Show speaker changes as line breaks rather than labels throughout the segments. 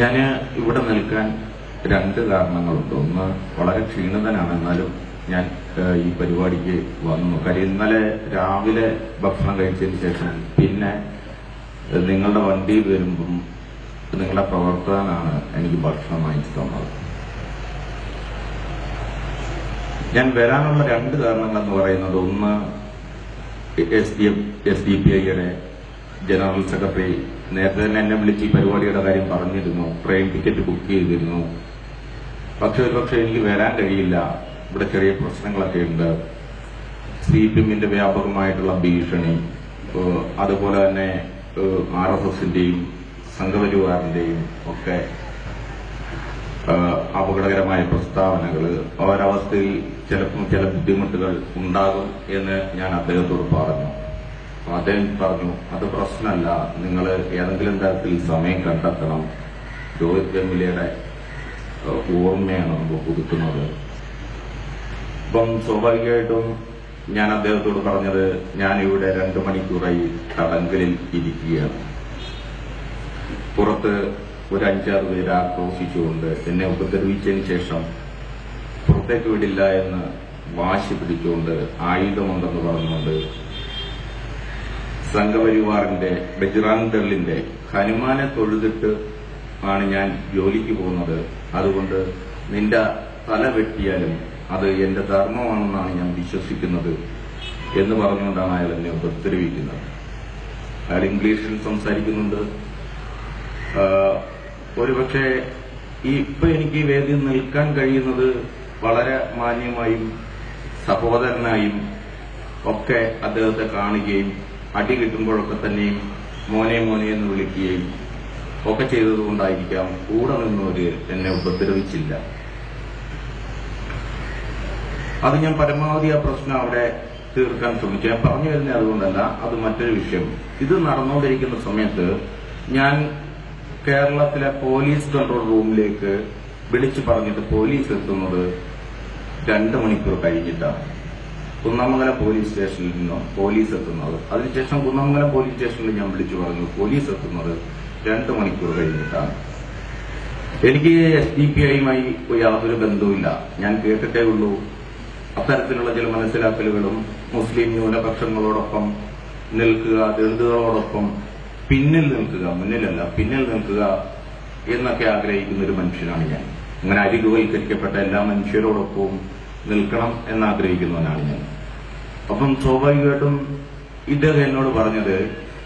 ഞാൻ ഇവിടെ നിൽക്കാൻ രണ്ട് കാരണങ്ങളുണ്ട്. ഒന്ന്, വളരെ ക്ഷീണിതനാണ്, എന്നാലും ഞാൻ ഈ പരിപാടിക്ക് വന്നു. കാര്യം ഇന്നലെ രാവിലെ ഭക്ഷണം കഴിച്ചതിന് ശേഷം പിന്നെ നിങ്ങളുടെ വണ്ടിയിൽ വരുമ്പം നിങ്ങളുടെ പ്രവർത്തകനാണ് എനിക്ക് ഭക്ഷണം വാങ്ങിച്ചു തന്നത്. ഞാൻ വരാനുള്ള രണ്ട് കാരണങ്ങളെന്ന് പറയുന്നത്, ഒന്ന്, SDPIയുടെ ജനറൽ സെക്രട്ടറി നേരത്തെ തന്നെ എന്നെ വിളിച്ച് ഈ പരിപാടിയുടെ കാര്യം പറഞ്ഞിരുന്നു, ട്രെയിൻ ടിക്കറ്റ് ബുക്ക് ചെയ്തിരുന്നു. ഒരുപക്ഷെ എനിക്ക് വരാൻ കഴിയില്ല, ഇവിടെ ചെറിയ പ്രശ്നങ്ങളൊക്കെ ഉണ്ട്, CPM-ന്റെ വ്യാപകമായിട്ടുള്ള ഭീഷണി, അതുപോലെ തന്നെ RSSന്റെയും സംഘപരിവാറിന്റെയും ഒക്കെ അപകടകരമായ പ്രസ്താവനകൾ, ഒരവസ്ഥയിൽ ചിലപ്പോൾ ചില ബുദ്ധിമുട്ടുകൾ ഉണ്ടാകും എന്ന് ഞാൻ അദ്ദേഹത്തോട് പറഞ്ഞു. അദ്ദേഹം പറഞ്ഞു, അത് പ്രശ്നമല്ല, നിങ്ങൾ ഏതെങ്കിലും തരത്തിൽ സമയം കണ്ടെത്തണം, രോഹിത് വെമുലയുടെ ഓർമ്മയാണ് നമ്മൾ പുതുക്കുന്നത്. അപ്പം സ്വാഭാവികമായിട്ടും ഞാൻ അദ്ദേഹത്തോട് പറഞ്ഞത്, ഞാൻ ഇവിടെ 2 മണിക്കൂറായി തടങ്കലിൽ ഇരിക്കുകയാണ്. പുറത്ത് ഒരു 5-6 പേര് ആക്രോശിച്ചുകൊണ്ട് എന്നെ ഉപദ്രവിച്ചതിന് ശേഷം പുറത്തേക്ക് വിടില്ല എന്ന് വാശി പിടിച്ചുകൊണ്ട് ആയുധമുണ്ടെന്ന് പറഞ്ഞുകൊണ്ട് സംഘപരിവാറിന്റെ ബജ്റാങ് ദളിന്റെ ഹനുമാനെ തൊഴുതിട്ട് ആണ് ഞാൻ ജോലിക്ക് പോകുന്നത്, അതുകൊണ്ട് നിന്റെ തല വെട്ടിയാലും അത് എന്റെ ധർമ്മമാണെന്നാണ് ഞാൻ വിശ്വസിക്കുന്നത് എന്ന് പറഞ്ഞുകൊണ്ടാണ് അയാൾ എന്നെ ഉപദ്രവിക്കുന്നത്. അയാൾ ഇംഗ്ലീഷിൽ സംസാരിക്കുന്നുണ്ട്. ഒരുപക്ഷെ ഇപ്പൊ എനിക്ക് ഈ വേദിയിൽ നിൽക്കാൻ കഴിയുന്നത് വളരെ മാന്യമായും സഹോദരനായും ഒക്കെ അദ്ദേഹത്തെ കാണുകയും അടി കിട്ടുമ്പോഴൊക്കെ തന്നെയും മോനെ മോനെ എന്ന് വിളിക്കുകയും ഒക്കെ ചെയ്തതുകൊണ്ടായിരിക്കാം കൂടെ നിന്നവര് എന്നെ ഉപദ്രവിച്ചില്ല. അത് ഞാൻ പരമാവധി ആ പ്രശ്നം അവിടെ തീർക്കാൻ ശ്രമിച്ചു. ഞാൻ പറഞ്ഞു വരുന്നത് അതുകൊണ്ടല്ല, അത് മറ്റൊരു വിഷയം. ഇത് നടന്നുകൊണ്ടിരിക്കുന്ന സമയത്ത് ഞാൻ കേരളത്തിലെ പോലീസ് കൺട്രോൾ റൂമിലേക്ക് വിളിച്ചു പറഞ്ഞിട്ട് പോലീസ് എത്തുന്നത് 2 മണിക്കൂർ കഴിഞ്ഞിട്ടാണ്. കുന്നമംഗലം പോലീസ് സ്റ്റേഷനിൽ നിന്നും പോലീസ് എത്തുന്നത്, അതിനുശേഷം കുന്നമംഗലം പോലീസ് സ്റ്റേഷനിൽ ഞാൻ വിളിച്ചു പറഞ്ഞു പോലീസ് എത്തുന്നത് 2 മണിക്കൂർ കഴിഞ്ഞിട്ടാണ്. എനിക്ക് SDPI-യുമായി യാതൊരു ബന്ധവുമില്ല. ഞാൻ കേട്ടിട്ടേ ഉള്ളൂ അത്തരത്തിലുള്ള ചില മനസ്സിലാക്കലുകളും മുസ്ലിം ന്യൂനപക്ഷങ്ങളോടൊപ്പം നിൽക്കുക, ദളിതുകളോടൊപ്പം പിന്നിൽ നിൽക്കുക, മുന്നിലല്ല പിന്നിൽ നിൽക്കുക എന്നൊക്കെ ആഗ്രഹിക്കുന്ന ഒരു മനുഷ്യനാണ് ഞാൻ. അങ്ങനെ അരികുവൽക്കരിക്കപ്പെട്ട എല്ലാ മനുഷ്യരോടൊപ്പവും നിൽക്കണം എന്നാഗ്രഹിക്കുന്നവനാണ് ഞാൻ. അപ്പം സ്വാഭാവികമായിട്ടും ഇദ്ദേഹം എന്നോട് പറഞ്ഞത്,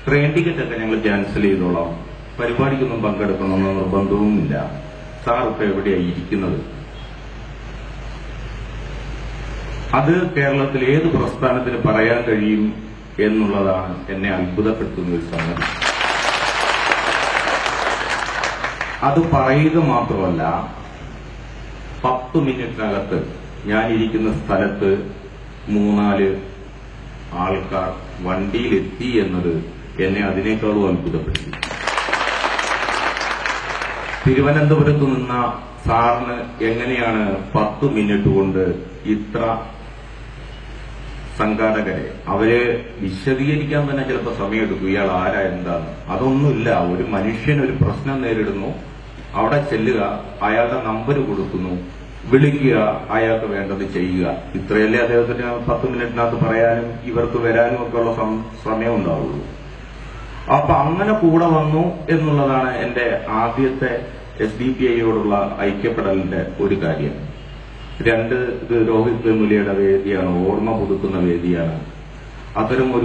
ട്രെയിൻ ടിക്കറ്റൊക്കെ ഞങ്ങൾ ക്യാൻസൽ ചെയ്തോളാം, പരിപാടിക്കൊന്നും പങ്കെടുക്കണമെന്ന് നിർബന്ധവുമില്ല, സാർ ഇപ്പൊ എവിടെയായി ഇരിക്കുന്നത്? അത് കേരളത്തിൽ ഏത് പ്രസ്ഥാനത്തിന് പറയാൻ കഴിയും എന്നുള്ളതാണ് എന്നെ അത്ഭുതപ്പെടുത്തുന്ന ഒരു സംഗതി. അത് പറയുക മാത്രമല്ല, 10 മിനിറ്റിനകത്ത് ഞാൻ ഇരിക്കുന്ന സ്ഥലത്ത് 3-4 ആൾക്കാർ വണ്ടിയിലെത്തി എന്നത് എന്നെ അതിനേക്കാളും അത്ഭുതപ്പെടുത്തി. തിരുവനന്തപുരത്ത് നിന്ന സാറിന് എങ്ങനെയാണ് 10 മിനിറ്റ് കൊണ്ട് ഇത്ര സംഘാടകരെ, അവരെ വിശദീകരിക്കാൻ തന്നെ ചിലപ്പോൾ സമയമെടുക്കും, ഇയാൾ ആരാ എന്താണ്. അതൊന്നുമില്ല, ഒരു മനുഷ്യൻ ഒരു പ്രശ്നം നേരിടുന്നു, അവിടെ ചെല്ലുക, അയാളുടെ നമ്പർ കൊടുക്കുന്നു, വിളിക്കുക, അയാൾക്ക് വേണ്ടത് ചെയ്യുക. ഇത്രയല്ലേ അദ്ദേഹത്തിന് 10 മിനിറ്റിനകത്ത് പറയാനും ഇവർക്ക് വരാനും ഒക്കെ ഉള്ള സമയം ഉണ്ടാവുള്ളൂ. അപ്പൊ അങ്ങനെ കൂടെ വന്നു എന്നുള്ളതാണ് എന്റെ ആദ്യത്തെ SDPI-യോടുള്ള ഐക്യപ്പെടലിന്റെ ഒരു കാര്യം. 2, ഇത് രോഹിത് വെമുലയുടെ വേദിയാണ്, ഓർമ്മ പുതുക്കുന്ന വേദിയാണ്. അത്തരം ഒരു